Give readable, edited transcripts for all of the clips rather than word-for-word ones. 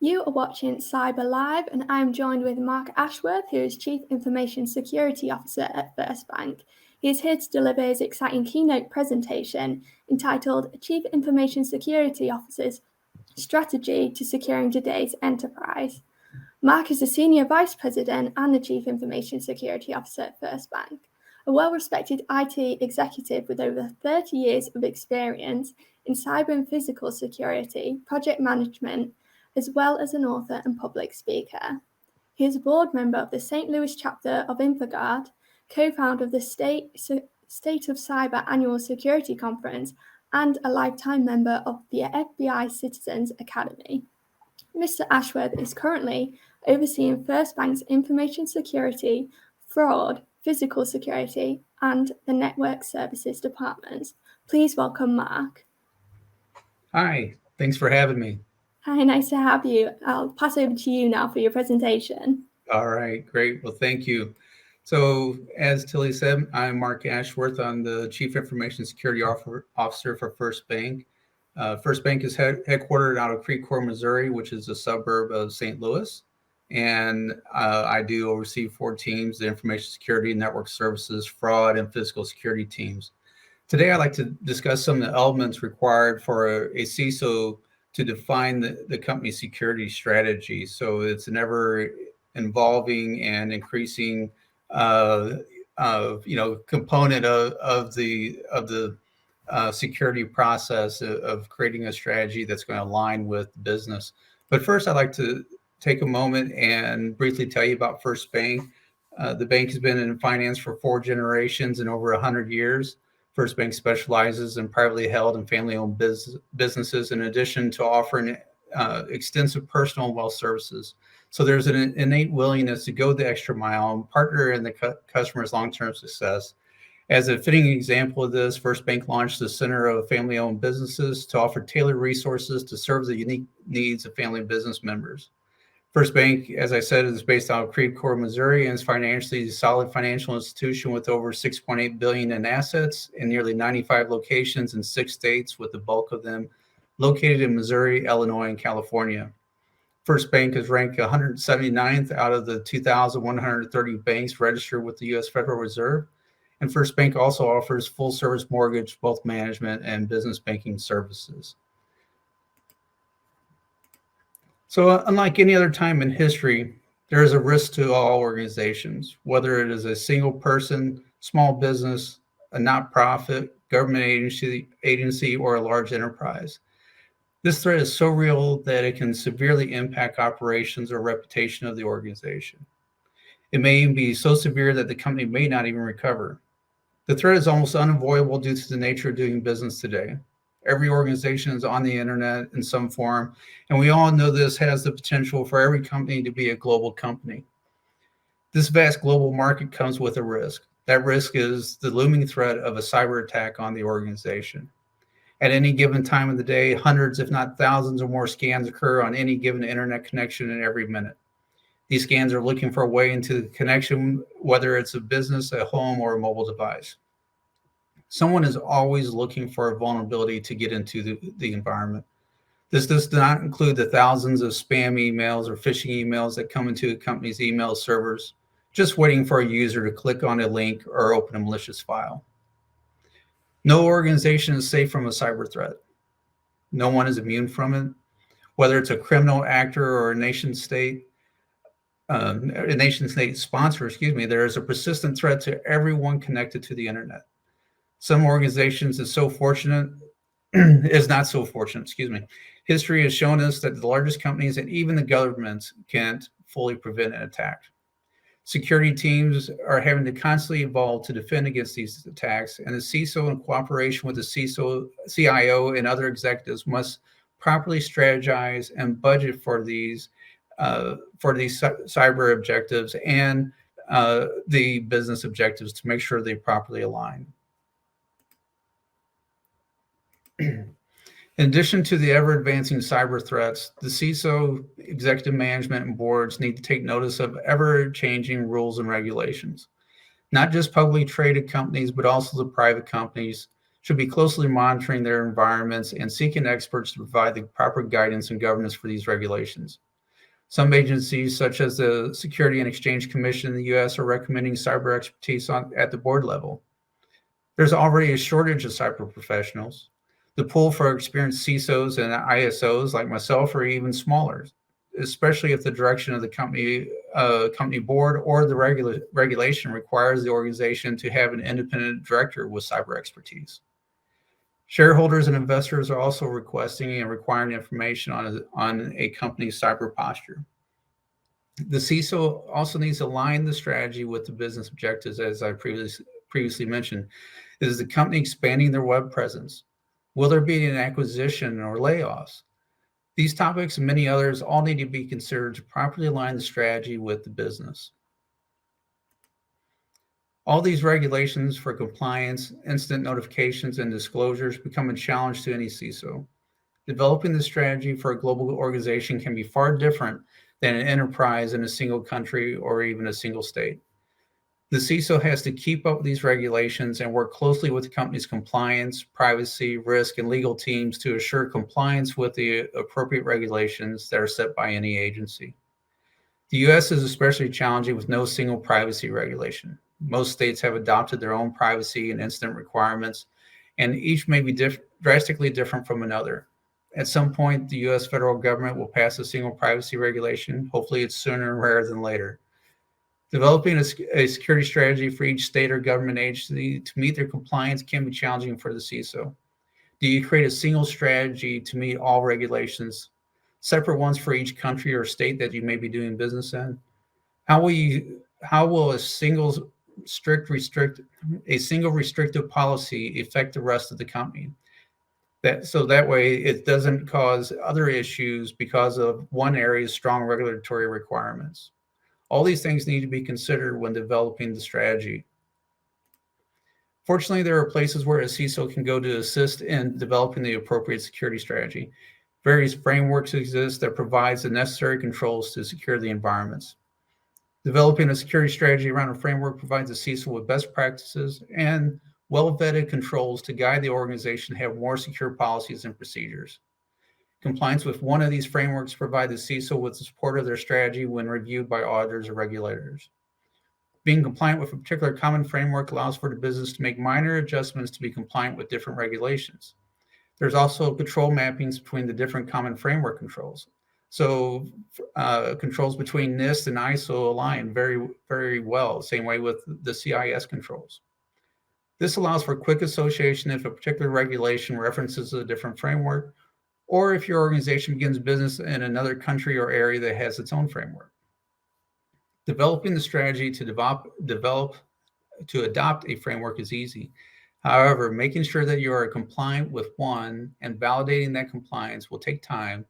You are watching Cyber Live, and I'm joined with Marc Ashworth, who is Chief Information Security Officer at First Bank. He is here to deliver his exciting keynote presentation entitled Chief Information Security Officer's Strategy to Securing Today's Enterprise. Marc is the Senior Vice President and the Chief Information Security Officer at First Bank, a well-respected IT executive with over 30 years of experience in cyber and physical security, project management, as well as an author and public speaker. He is a board member of the St. Louis chapter of InfoGuard, co-founder of the State of Cyber Annual Security Conference, and a lifetime member of the FBI Citizens Academy. Mr. Ashworth is currently overseeing First Bank's information security, fraud, physical security, and the network services departments. Please welcome Marc. Hi, thanks for having me. Hi, nice to have you. I'll pass over to you now for your presentation. All right, great. Well, thank you. So as Tilly said, I'm Marc Ashworth. I'm the Chief Information Security Officer for First Bank. First Bank is headquartered out of Creve Coeur, Missouri, which is a suburb of St. Louis. And I do oversee 4 teams: the information security, network services, fraud, and physical security teams. Today, I'd like to discuss some of the elements required for a CISO to define the company's security strategy. So it's an ever evolving and increasing component of the security process of creating a strategy that's going to align with business. But first, I'd like to take a moment and briefly tell you about First Bank. The bank has been in finance for 4 generations and over 100 years. First Bank specializes in privately held and family-owned businesses, in addition to offering extensive personal and wealth services. So there's an innate willingness to go the extra mile and partner in the customer's long-term success. As a fitting example of this, First Bank launched the Center of Family-Owned Businesses to offer tailored resources to serve the unique needs of family business members. First Bank, as I said, is based out of Creve Coeur, Missouri, and is financially a solid financial institution with over $6.8 billion in assets in nearly 95 locations in 6 states, with the bulk of them located in Missouri, Illinois, and California. First Bank is ranked 179th out of the 2,130 banks registered with the U.S. Federal Reserve. And First Bank also offers full-service mortgage, wealth management, and business banking services. So unlike any other time in history, there is a risk to all organizations, whether it is a single person, small business, a not-profit, government agency, or a large enterprise. This threat is so real that it can severely impact operations or reputation of the organization. It may even be so severe that the company may not even recover. The threat is almost unavoidable due to the nature of doing business today. Every organization is on the internet in some form, and we all know this has the potential for every company to be a global company. This vast global market comes with a risk. That risk is the looming threat of a cyber attack on the organization. At any given time of the day, hundreds, if not thousands or more scans occur on any given internet connection in every minute. These scans are looking for a way into the connection, whether it's a business, a home, or a mobile device. Someone is always looking for a vulnerability to get into the environment. This does not include the thousands of spam emails or phishing emails that come into a company's email servers, just waiting for a user to click on a link or open a malicious file. No organization is safe from a cyber threat. No one is immune from it, whether it's a criminal actor or a nation state sponsor, there is a persistent threat to everyone connected to the internet. Some organizations is not so fortunate. History has shown us that the largest companies and even the governments can't fully prevent an attack. Security teams are having to constantly evolve to defend against these attacks, and the CISO, in cooperation with the CIO, and other executives, must properly strategize and budget for these cyber objectives and the business objectives to make sure they properly align. In addition to the ever-advancing cyber threats, the CISO, executive management, and boards need to take notice of ever-changing rules and regulations. Not just publicly traded companies, but also the private companies should be closely monitoring their environments and seeking experts to provide the proper guidance and governance for these regulations. Some agencies, such as the Security and Exchange Commission in the US, are recommending cyber expertise at the board level. There's already a shortage of cyber professionals. The pool for experienced CISOs and ISOs like myself are even smaller, especially if the direction of the company board or the regulation requires the organization to have an independent director with cyber expertise. Shareholders and investors are also requesting and requiring information on a company's cyber posture. The CISO also needs to align the strategy with the business objectives, as I previously mentioned. Is the company expanding their web presence? Will there be an acquisition or layoffs? These topics and many others all need to be considered to properly align the strategy with the business. All these regulations for compliance, incident notifications, and disclosures become a challenge to any CISO. Developing the strategy for a global organization can be far different than an enterprise in a single country or even a single state. The CISO has to keep up with these regulations and work closely with the company's compliance, privacy, risk, and legal teams to assure compliance with the appropriate regulations that are set by any agency. The US is especially challenging with no single privacy regulation. Most states have adopted their own privacy and incident requirements, and each may be drastically different from another. At some point, the US federal government will pass a single privacy regulation. Hopefully it's sooner rather than later. Developing a security strategy for each state or government agency to meet their compliance can be challenging for the CISO. Do you create a single strategy to meet all regulations, separate ones for each country or state that you may be doing business in? How will a single restrictive policy affect the rest of the company? That way it doesn't cause other issues because of one area's strong regulatory requirements. All these things need to be considered when developing the strategy. Fortunately, there are places where a CISO can go to assist in developing the appropriate security strategy. Various frameworks exist that provides the necessary controls to secure the environments. Developing a security strategy around a framework provides a CISO with best practices and well-vetted controls to guide the organization to have more secure policies and procedures. Compliance with one of these frameworks provides the CISO with the support of their strategy when reviewed by auditors or regulators. Being compliant with a particular common framework allows for the business to make minor adjustments to be compliant with different regulations. There's also control mappings between the different common framework controls. So controls between NIST and ISO align very, very well, same way with the CIS controls. This allows for quick association if a particular regulation references a different framework, or if your organization begins business in another country or area that has its own framework. Developing the strategy to adopt a framework is easy. However, making sure that you are compliant with one and validating that compliance will take time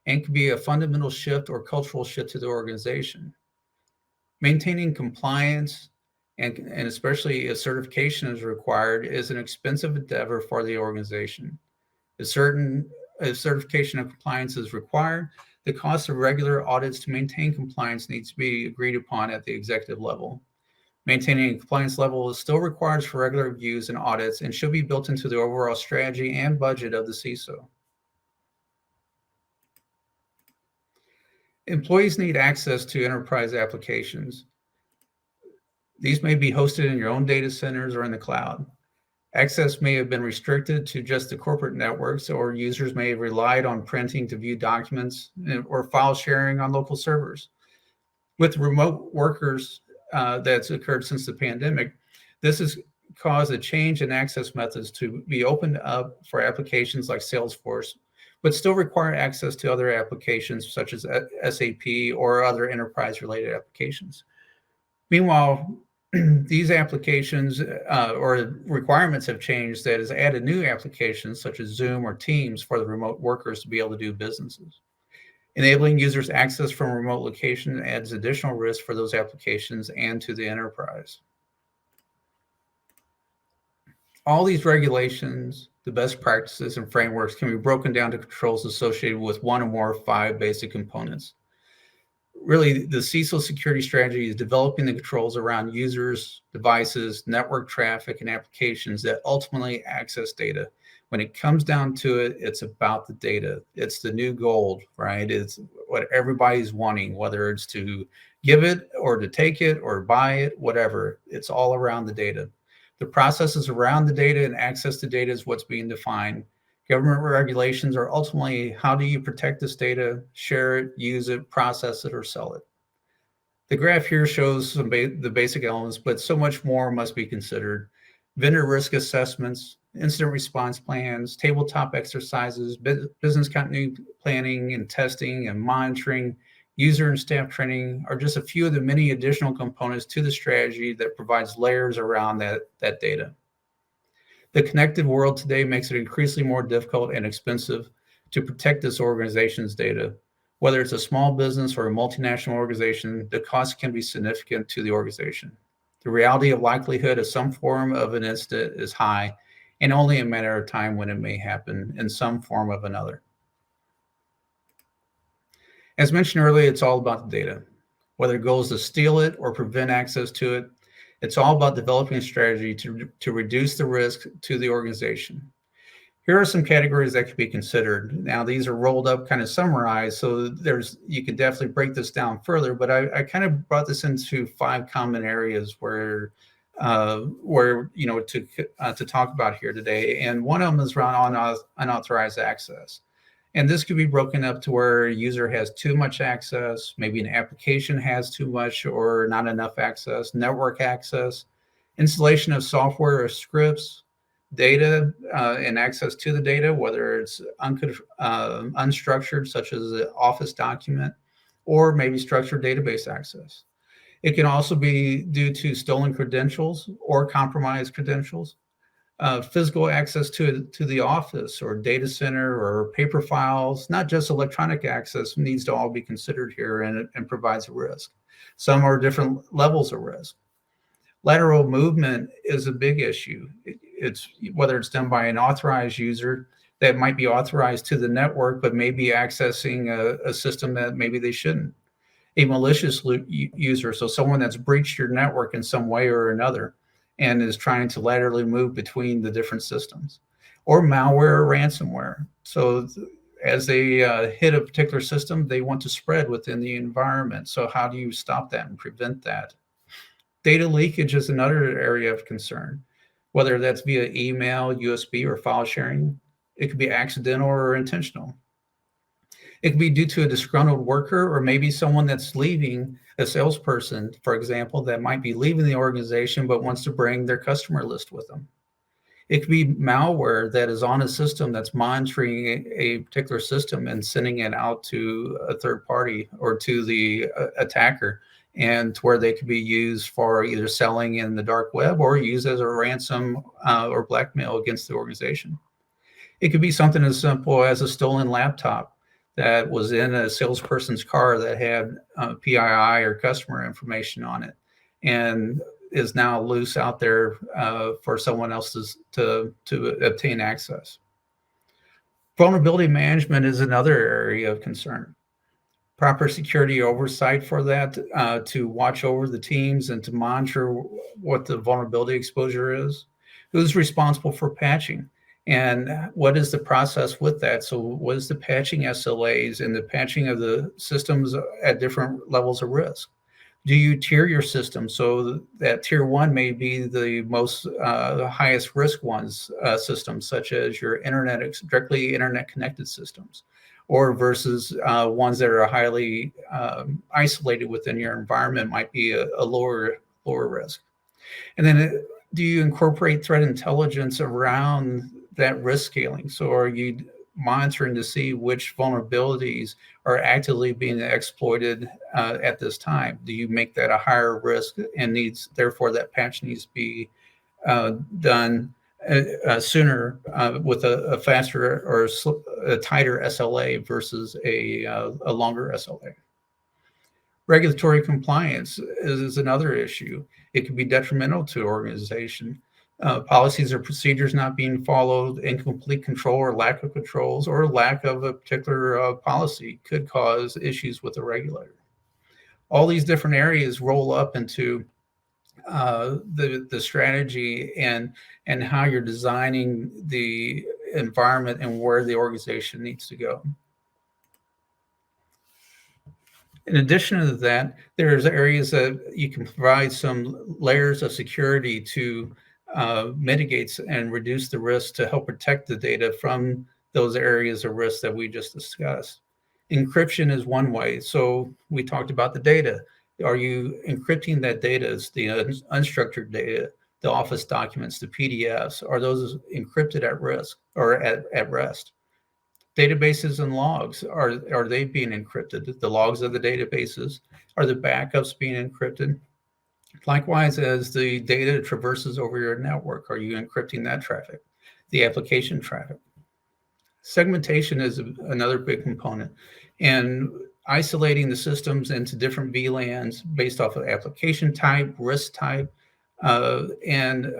and can be a fundamental shift or cultural shift to the organization. Maintaining compliance and especially if certification is required is an expensive endeavor for the organization. If certification of compliance is required, the cost of regular audits to maintain compliance needs to be agreed upon at the executive level. Maintaining a compliance level is still required for regular reviews and audits and should be built into the overall strategy and budget of the CISO. Employees need access to enterprise applications. These may be hosted in your own data centers or in the cloud. Access may have been restricted to just the corporate networks, or users may have relied on printing to view documents or file sharing on local servers. With remote workers that's occurred since the pandemic, this has caused a change in access methods to be opened up for applications like Salesforce, but still require access to other applications such as SAP or other enterprise-related applications. Meanwhile, these applications or requirements have changed that has added new applications such as Zoom or Teams for the remote workers to be able to do businesses. Enabling users access from a remote location adds additional risk for those applications and to the enterprise. All these regulations, the best practices, and frameworks can be broken down to controls associated with one or more of 5 basic components. Really, the CISO security strategy is developing the controls around users, devices, network traffic, and applications that ultimately access data. When it comes down to it, it's about the data. It's the new gold, right? what everybody's wanting, whether it's to give it or to take it or buy it, whatever. It's all around the data. The processes around the data and access to data is what's being defined. Government regulations are ultimately how do you protect this data, share it, use it, process it, or sell it. The graph here shows the basic elements, but so much more must be considered. Vendor risk assessments, incident response plans, tabletop exercises, business continuity planning and testing and monitoring, user and staff training are just a few of the many additional components to the strategy that provides layers around that data. The connected world today makes it increasingly more difficult and expensive to protect this organization's data. Whether it's a small business or a multinational organization, the cost can be significant to the organization. The reality of likelihood of some form of an incident is high, and only a matter of time when it may happen in some form of another. As mentioned earlier, it's all about the data. Whether the goal is to steal it or prevent access to it, it's all about developing a strategy to reduce the risk to the organization. Here are some categories that could be considered. Now, these are rolled up, kind of summarized, so you can definitely break this down further, but I kind of brought this into 5 common areas where to talk about here today. And one of them is around unauthorized access. And this could be broken up to where a user has too much access, maybe an application has too much or not enough access, network access, installation of software or scripts, data and access to the data, whether it's unstructured, such as an Office document, or maybe structured database access. It can also be due to stolen credentials or compromised credentials. Physical access to the office or data center or paper files, not just electronic access, needs to all be considered here and provides a risk. Some are different levels of risk. Lateral movement is a big issue. It's whether it's done by an authorized user that might be authorized to the network, but may be accessing a system that maybe they shouldn't. A malicious user, so someone that's breached your network in some way or another and is trying to laterally move between the different systems. Or malware or ransomware. So as they hit a particular system, they want to spread within the environment. So how do you stop that and prevent that? Data leakage is another area of concern, whether that's via email, USB, or file sharing. It could be accidental or intentional. It could be due to a disgruntled worker or maybe someone that's leaving, a salesperson, for example, that might be leaving the organization but wants to bring their customer list with them. It could be malware that is on a system that's monitoring a particular system and sending it out to a third party or to the attacker, and to where they could be used for either selling in the dark web or used as a ransom or blackmail against the organization. It could be something as simple as a stolen laptop that was in a salesperson's car that had PII or customer information on it and is now loose out there for someone else to obtain access. Vulnerability management is another area of concern. Proper security oversight for that to watch over the teams and to monitor what the vulnerability exposure is. Who's responsible for patching? And what is the process with that? So what is the patching SLAs and the patching of the systems at different levels of risk? Do you tier your system so that tier 1 may be the most highest risk ones systems, such as your directly internet connected systems, or versus ones that are highly isolated within your environment might be a lower risk. And then do you incorporate threat intelligence around that risk scaling? So are you monitoring to see which vulnerabilities are actively being exploited at this time? Do you make that a higher risk and therefore that patch needs to be done sooner with a faster or a tighter SLA versus a longer SLA? Regulatory compliance is another issue. It can be detrimental to an organization. Policies or procedures not being followed, incomplete control or lack of controls, or lack of a particular policy could cause issues with the regulator. All these different areas roll up into the strategy and how you're designing the environment and where the organization needs to go. In addition to that, there's areas that you can provide some layers of security to mitigate and reduce the risk to help protect the data from those areas of risk that we just discussed. Encryption is one way. So we talked about the data. Are you encrypting that data? It's the unstructured data, the office documents, the PDFs. Are those encrypted at risk or at rest? Databases and logs, are they being encrypted? The logs of the databases, are the backups being encrypted? Likewise, as the data traverses over your network, are you encrypting that traffic, the application traffic? Segmentation is another big component, and isolating the systems into different VLANs based off of application type, risk type, uh, and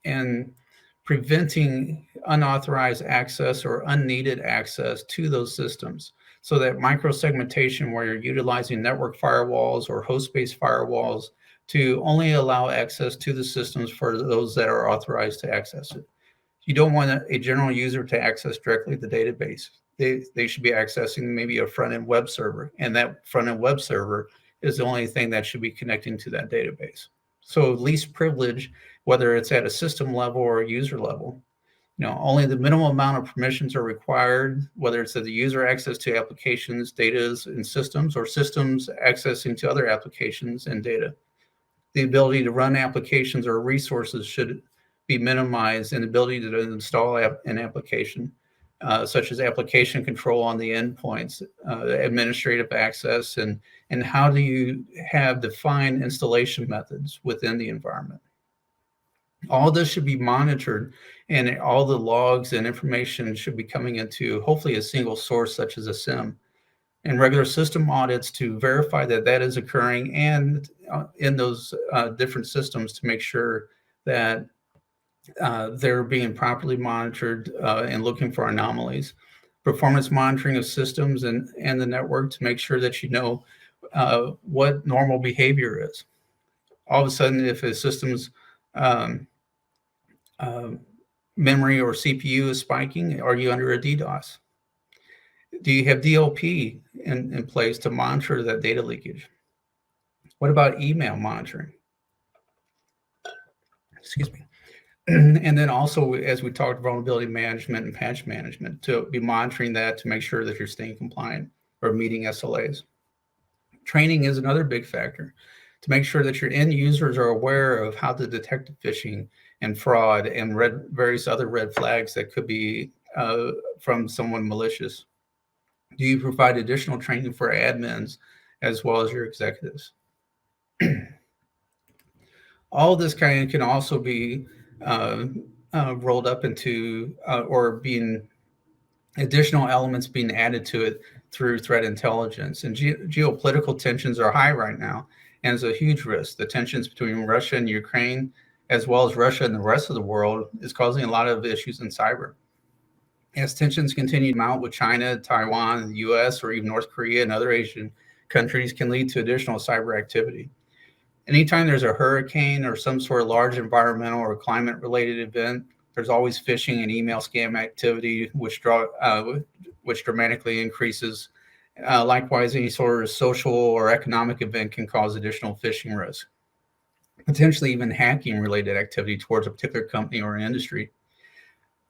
and preventing unauthorized access or unneeded access to those systems. So that microsegmentation, where you're utilizing network firewalls or host-based firewalls to only allow access to the systems for those that are authorized to access it. You don't want a general user to access directly the database. They should be accessing maybe a front-end web server, and that front-end web server is the only thing that should be connecting to that database. So least privilege, whether it's at a system level or a user level, only the minimal amount of permissions are required, whether it's the user access to applications, data, and systems, or systems accessing to other applications and data. The ability to run applications or resources should be minimized, and the ability to install an application, such as application control on the endpoints, administrative access, and how do you have defined installation methods within the environment. All this should be monitored, and all the logs and information should be coming into hopefully a single source such as a SIM, and regular system audits to verify that that is occurring, and in those different systems to make sure that they're being properly monitored and looking for anomalies. Performance monitoring of systems and the network to make sure that you know what normal behavior is. All of a sudden, if a system's um, memory or CPU is spiking, are you under a DDoS? Do you have DLP in place to monitor that data leakage? What about email monitoring? Excuse me. And then also, as we talked, vulnerability management and patch management, to be monitoring that to make sure that you're staying compliant or meeting SLAs. Training is another big factor to make sure that your end users are aware of how to detect phishing and fraud and various other red flags that could be from someone malicious. Do you provide additional training for admins as well as your executives? All this kind of can also be rolled up into or being additional elements being added to it through threat intelligence. And geopolitical tensions are high right now, and it's a huge risk. The tensions between Russia and Ukraine, as well as Russia and the rest of the world, is causing a lot of issues in cyber. As tensions continue to mount with China, Taiwan, the US, or even North Korea and other Asian countries, can lead to additional cyber activity. Anytime there's a hurricane or some sort of large environmental or climate related event, there's always phishing and email scam activity, which dramatically increases. Likewise, any sort of social or economic event can cause additional phishing risk, potentially even hacking related activity towards a particular company or industry.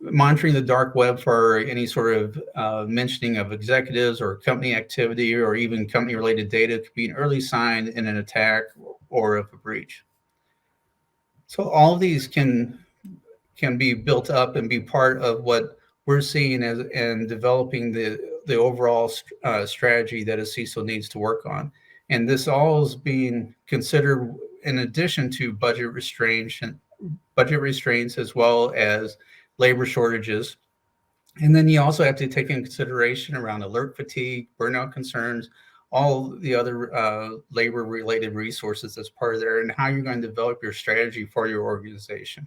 Monitoring the dark web for any sort of mentioning of executives or company activity or even company related data could be an early sign in an attack or of a breach. So all of these can be built up and be part of what we're seeing as and developing the overall strategy that a CISO needs to work on. And this all is being considered in addition to budget restraints as well as labor shortages. And then you also have to take into consideration around alert fatigue, burnout concerns, all the other labor related resources that's part of there, and how you're going to develop your strategy for your organization.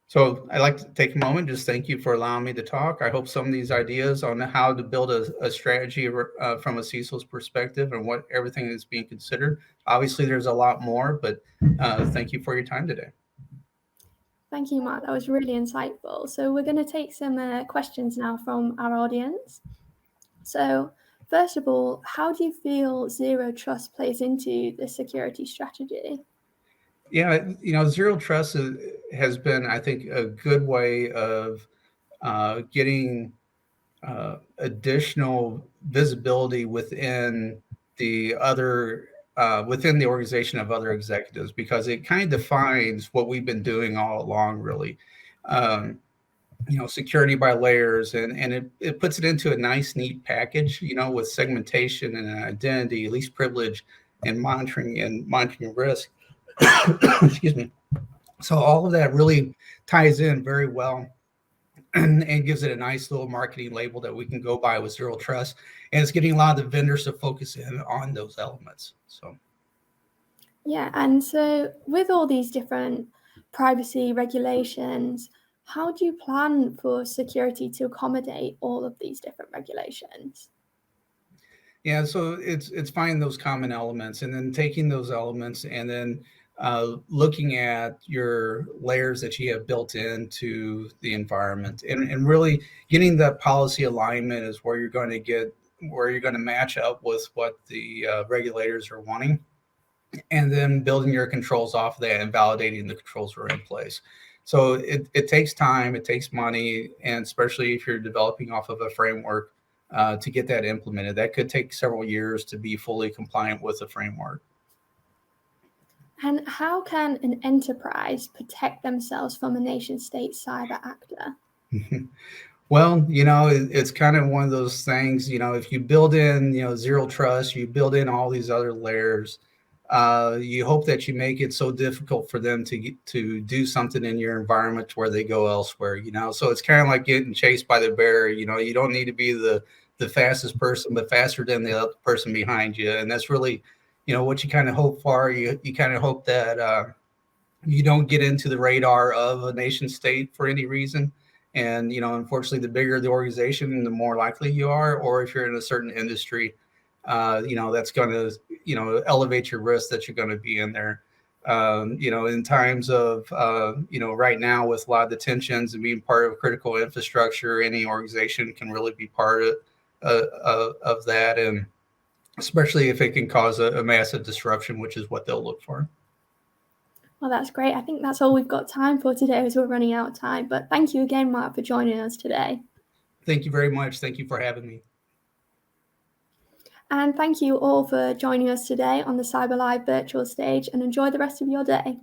So I'd like to take a moment, just thank you for allowing me to talk. I hope some of these ideas on how to build a strategy from a CISO's perspective and what everything is being considered. Obviously, there's a lot more, but thank you for your time today. Thank you, Mark. That was really insightful. So we're going to take some questions now from our audience. So First of all, how do you feel zero trust plays into the security strategy? Yeah, zero trust has been, I think, a good way of getting additional visibility within the organization of other executives, because it kind of defines what we've been doing all along, really. Um, Security by layers, and it puts it into a nice, neat package, with segmentation and an identity, least privilege, and monitoring risk. Excuse me. So all of that really ties in very well, and gives it a nice little marketing label that we can go by with zero trust. And it's getting a lot of the vendors to focus in on those elements. So, Yeah, and so with all these different privacy regulations, how do you plan for security to accommodate all of these different regulations? yeah, so it's finding those common elements, and then taking those elements, and then looking at your layers that you have built into the environment, and really getting that policy alignment is where you're going to match up with what the regulators are wanting, and then building your controls off of that and validating the controls are in place. So it takes time, it takes money, and especially if you're developing off of a framework to get that implemented, that could take several years to be fully compliant with the framework. And how can an enterprise protect themselves from a nation state cyber actor? Well, it's kind of one of those things, if you build in, zero trust, you build in all these other layers, you hope that you make it so difficult for them to do something in your environment to where they go elsewhere, So it's kind of like getting chased by the bear, you don't need to be the fastest person, but faster than the other person behind you. And that's really, what you kind of hope for. You kind of hope that, you don't get into the radar of a nation state for any reason. And, unfortunately, the bigger the organization, the more likely you are. Or if you're in a certain industry, that's going to, elevate your risk that you're going to be in there. In times of, right now with a lot of the tensions and being part of critical infrastructure, any organization can really be part of that. And especially if it can cause a massive disruption, which is what they'll look for. Well, that's great. I think that's all we've got time for today as we're running out of time. But thank you again, Mark, for joining us today. Thank you very much. Thank you for having me. And thank you all for joining us today on the Cyber Live virtual stage, and enjoy the rest of your day.